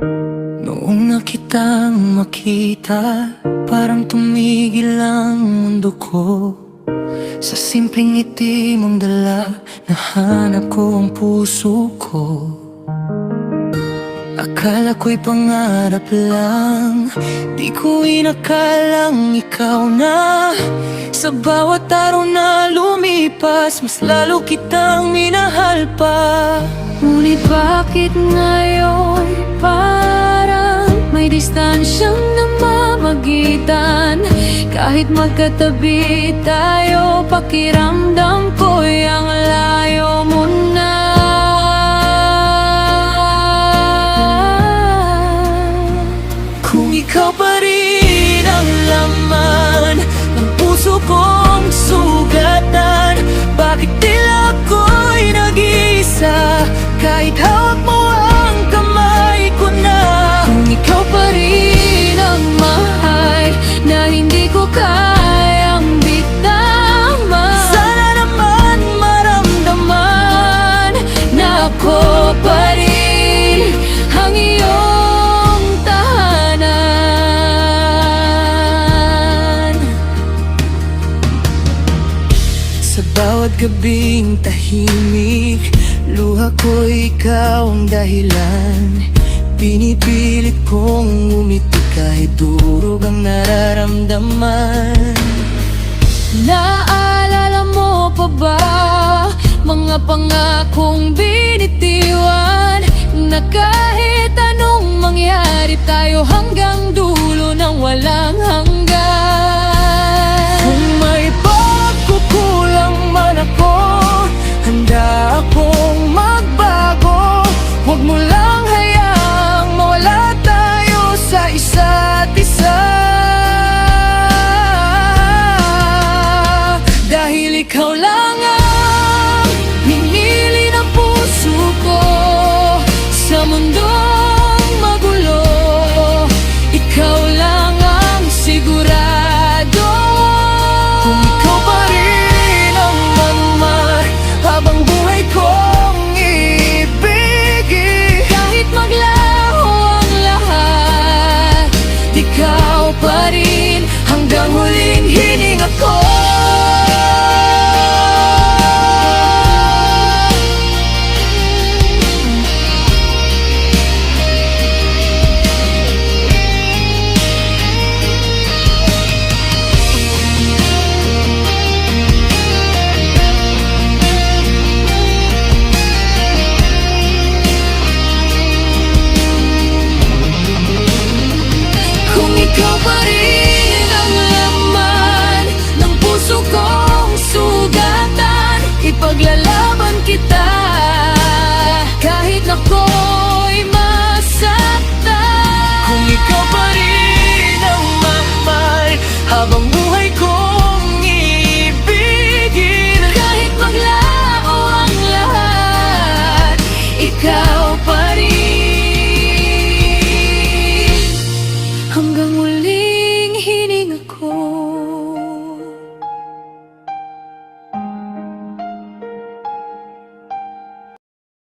Noong nakitang makita, parang tumigil ang mundo ko. Sa simpleng ngiti mong dala, nahanap ko ang puso ko. Akala ko'y pangarap lang, di ko inakalang ikaw na. Sa bawat araw na lumipas, mas lalo kitang minahal pa. Ngunit bakit ngayon parang may distansyang namamagitan? Kahit magkatabi tayo, pakiramdam ko'y ang layo mo na. Kung ikaw pa rin ang laman ng puso kong sugatan, bakit tila ako'y nag-iisa kahit hawak mo ang kamay ko na? Kung ikaw pa rin ang mahal na hindi ko kayang bitama, Sana naman maramdaman na ako pa rin ang iyong tahanan. Sa bawat gabing tahimik, luha ko ikaw ang dahilan. Pinipilit kong umiti kahit durog ang nararamdaman. Naalala mo pa ba mga pangakong binitiwan, na kahit anong mangyari tayo hanggang dulo ng walang hanggan? Kung may pagkukulang man ako, handa akong magbago. Huwag mo lang hayaang mawala tayo sa isa't isa. Dahil ikaw lang ang pinili ng puso ko sa mundong magulo. Ikaw lang ang sigurado. Kung ikaw pa rin ang magmahal habang buhay kong ibigin, Kahit maglaho ang lahat, ikaw pa rin hanggang huling hininga ko. kung ikaw pa rin ang laman ng puso kong sugatan, ipaglalaban kita kahit ako'y masaktan. Kung ikaw pa rin ang mahal habang buhay kong ibigin, Kahit maglaho ang lahat, ikaw